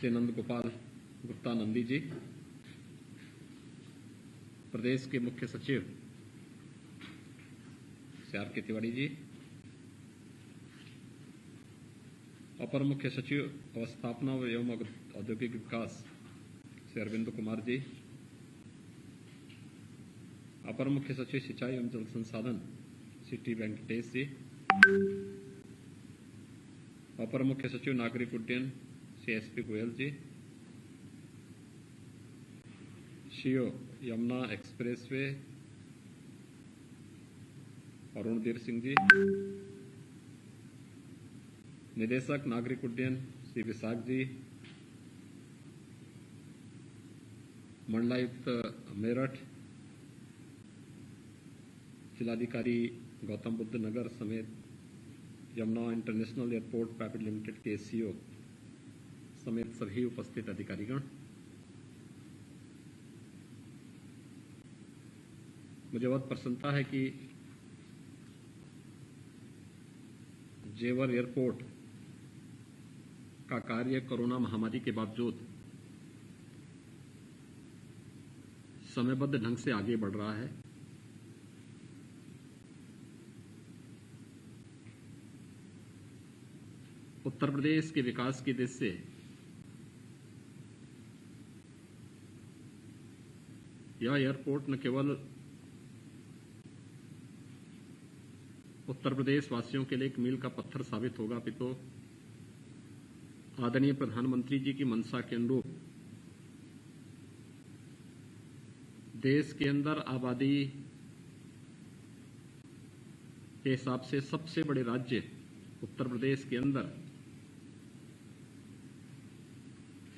श्री नंद गोपाल गुप्ता नंदी जी, प्रदेश के मुख्य सचिव श्री आर के तिवारी जी, अपर मुख्य सचिव अवस्थापना एवं औद्योगिक विकास श्री अरविंद कुमार जी, अपर मुख्य सचिव सिंचाई एवं जल संसाधन श्री टी वेंकटेश जी, अपर मुख्य सचिव नागरिक उड्डयन श्री एस पी गोयल जी, सीओ यमुना एक्सप्रेसवे अरुणधीर सिंह जी, निदेशक नागरिक उड्डयन श्री विशाख जी, मंडलायुक्त मेरठ, जिलाधिकारी गौतम बुद्ध नगर समेत Yamuna international airport private limited के सीईओ समेत सभी उपस्थित अधिकारीगण, मुझे बहुत प्रसन्नता है कि जेवर एयरपोर्ट का कार्य कोरोना महामारी के बावजूद समयबद्ध ढंग से आगे बढ़ रहा है। उत्तर प्रदेश के विकास की दृष्टि से यह एयरपोर्ट न केवल उत्तर प्रदेश वासियों के लिए एक मील का पत्थर साबित होगा, अपितु आदरणीय प्रधानमंत्री जी की मंशा के अनुरूप देश के अंदर आबादी के हिसाब से सबसे बड़े राज्य उत्तर प्रदेश के अंदर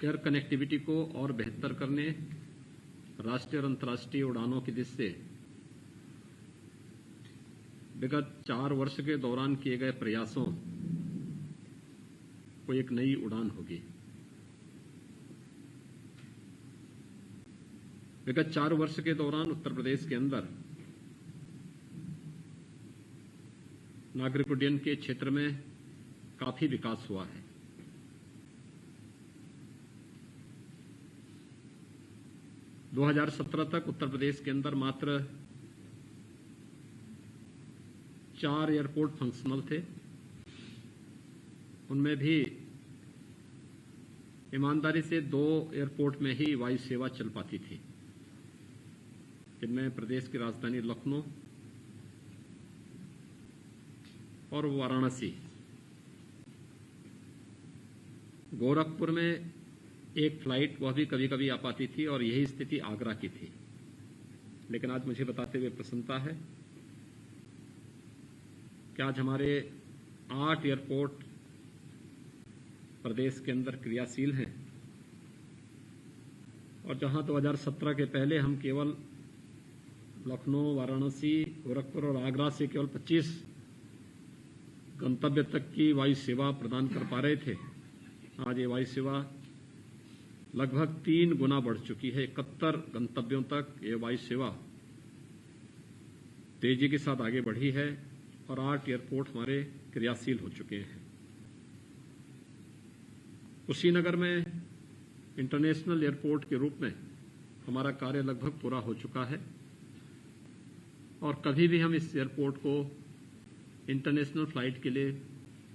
एयर कनेक्टिविटी को और बेहतर करने, राष्ट्रीय और अंतर्राष्ट्रीय उड़ानों की दृष्टि से विगत 4 वर्ष के दौरान किए गए प्रयासों को एक नई उड़ान होगी। विगत 4 वर्ष के दौरान उत्तर प्रदेश के अंदर नागरिक उड्डयन के क्षेत्र में काफी विकास हुआ है। दो 2017 तक उत्तर प्रदेश के अंदर मात्र 4 एयरपोर्ट फंक्शनल थे, उनमें भी ईमानदारी से 2 एयरपोर्ट में ही वायु सेवा चल पाती थी, जिनमें प्रदेश की राजधानी लखनऊ और वाराणसी। गोरखपुर में एक फ्लाइट वह भी कभी कभी आ पाती थी और यही स्थिति आगरा की थी। लेकिन आज मुझे बताते हुए प्रसन्नता है कि आज हमारे 8 एयरपोर्ट प्रदेश के अंदर क्रियाशील हैं, और जहां 2017 के पहले हम केवल लखनऊ, वाराणसी, गोरखपुर और आगरा से केवल 25 गंतव्य तक की वायु सेवा प्रदान कर पा रहे थे, आज ये वायु सेवा लगभग 3 गुना बढ़ चुकी है। 71 गंतव्यों तक ये वायु सेवा तेजी के साथ आगे बढ़ी है और 8 एयरपोर्ट हमारे क्रियाशील हो चुके हैं। कुशीनगर में इंटरनेशनल एयरपोर्ट के रूप में हमारा कार्य लगभग पूरा हो चुका है और कभी भी हम इस एयरपोर्ट को इंटरनेशनल फ्लाइट के लिए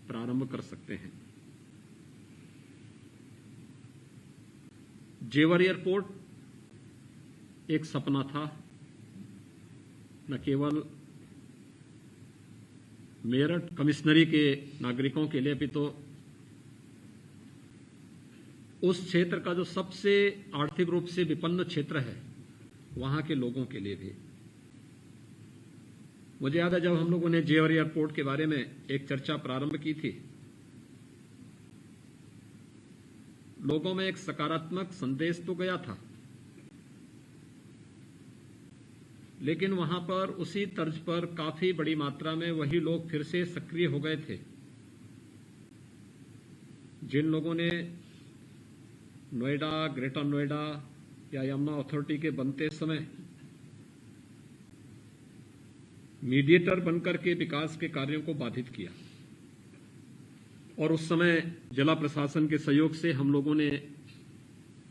प्रारंभ कर सकते हैं। जेवर एयरपोर्ट एक सपना था, न केवल मेरठ कमिश्नरी के नागरिकों के लिए भी, तो उस क्षेत्र का जो सबसे आर्थिक रूप से विपन्न क्षेत्र है वहां के लोगों के लिए भी। मुझे याद है जब हम लोगों ने जेवर एयरपोर्ट के बारे में एक चर्चा प्रारंभ की थी, लोगों में एक सकारात्मक संदेश तो गया था, लेकिन वहां पर उसी तर्ज पर काफी बड़ी मात्रा में वही लोग फिर से सक्रिय हो गए थे जिन लोगों ने नोएडा, ग्रेटर नोएडा या यमुना अथॉरिटी के बनते समय मीडिएटर बनकर के विकास के कार्यों को बाधित किया, और उस समय जिला प्रशासन के सहयोग से हम लोगों ने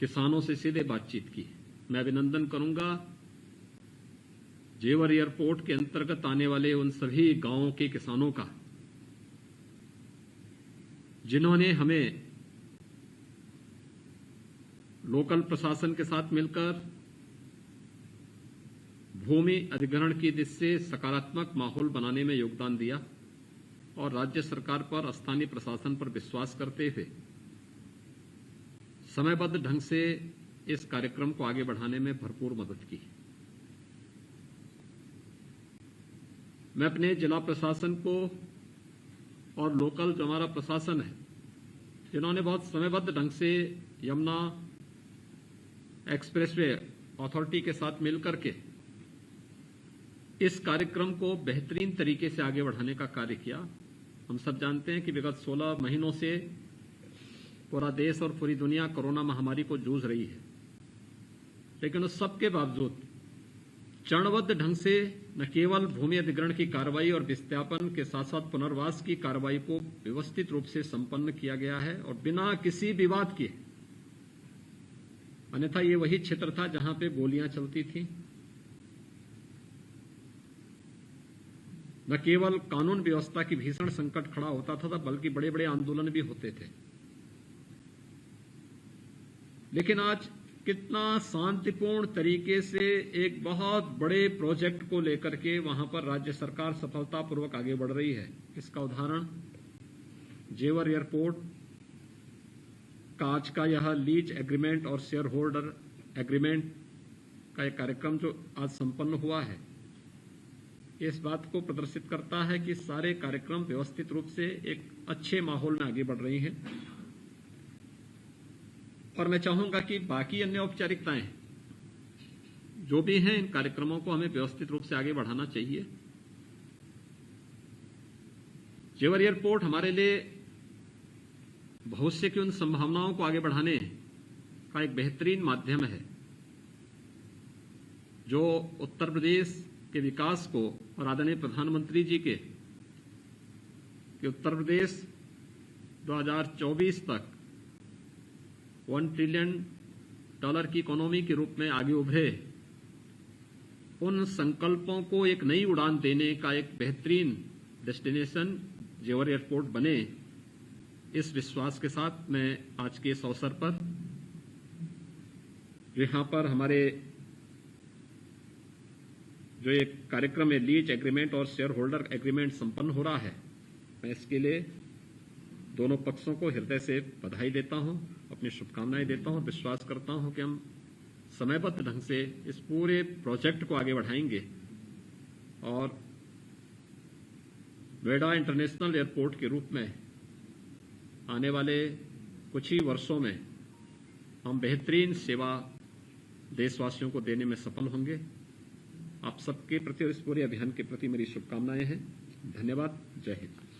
किसानों से सीधे बातचीत की। मैं अभिनंदन करूंगा जेवर एयरपोर्ट के अंतर्गत आने वाले उन सभी गांवों के किसानों का जिन्होंने हमें लोकल प्रशासन के साथ मिलकर भूमि अधिग्रहण की दिशा से सकारात्मक माहौल बनाने में योगदान दिया और राज्य सरकार पर, स्थानीय प्रशासन पर विश्वास करते हुए समयबद्ध ढंग से इस कार्यक्रम को आगे बढ़ाने में भरपूर मदद की। मैं अपने जिला प्रशासन को और लोकल जो हमारा प्रशासन है, जिन्होंने बहुत समयबद्ध ढंग से यमुना एक्सप्रेसवे अथॉरिटी के साथ मिलकर के इस कार्यक्रम को बेहतरीन तरीके से आगे बढ़ाने का कार्य किया। हम सब जानते हैं कि विगत 16 महीनों से पूरा देश और पूरी दुनिया कोरोना महामारी को जूझ रही है, लेकिन उस सब के बावजूद चरणबद्ध ढंग से न केवल भूमि अधिग्रहण की कार्रवाई और विस्थापन के साथ साथ पुनर्वास की कार्रवाई को व्यवस्थित रूप से संपन्न किया गया है और बिना किसी विवाद के। अन्यथा ये वही क्षेत्र था जहां पे गोलियां चलती थी। न केवल कानून व्यवस्था की भीषण संकट खड़ा होता था, बल्कि बड़े बड़े आंदोलन भी होते थे। लेकिन आज कितना शांतिपूर्ण तरीके से एक बहुत बड़े प्रोजेक्ट को लेकर के वहां पर राज्य सरकार सफलतापूर्वक आगे बढ़ रही है। इसका उदाहरण जेवर एयरपोर्ट का आज का यह लीज एग्रीमेंट और शेयर होल्डर एग्रीमेंट का एक कार्यक्रम जो आज संपन्न हुआ है, इस बात को प्रदर्शित करता है कि सारे कार्यक्रम व्यवस्थित रूप से एक अच्छे माहौल में आगे बढ़ रही हैं। और मैं चाहूंगा कि बाकी अन्य औपचारिकताएं जो भी हैं, इन कार्यक्रमों को हमें व्यवस्थित रूप से आगे बढ़ाना चाहिए। जेवर एयरपोर्ट हमारे लिए भविष्य की उन संभावनाओं को आगे बढ़ाने का एक बेहतरीन माध्यम है जो उत्तर प्रदेश के विकास को और आदरणीय प्रधानमंत्री जी के उत्तर प्रदेश 2024 तक $1 ट्रिलियन की इकोनॉमी के रूप में आगे उभरे, उन संकल्पों को एक नई उड़ान देने का एक बेहतरीन डेस्टिनेशन जेवर एयरपोर्ट बने, इस विश्वास के साथ मैं आज के इस अवसर पर यहां पर हमारे जो एक कार्यक्रम है लीज एग्रीमेंट और शेयर होल्डर एग्रीमेंट संपन्न हो रहा है, मैं इसके लिए दोनों पक्षों को हृदय से बधाई देता हूं, अपनी शुभकामनाएं देता हूं। विश्वास करता हूं कि हम समयबद्ध ढंग से इस पूरे प्रोजेक्ट को आगे बढ़ाएंगे और नोएडा इंटरनेशनल एयरपोर्ट के रूप में आने वाले कुछ ही वर्षों में हम बेहतरीन सेवा देशवासियों को देने में सफल होंगे। आप सबके प्रति और इस पूरे अभियान के प्रति मेरी शुभकामनाएं हैं। धन्यवाद। जय हिंद।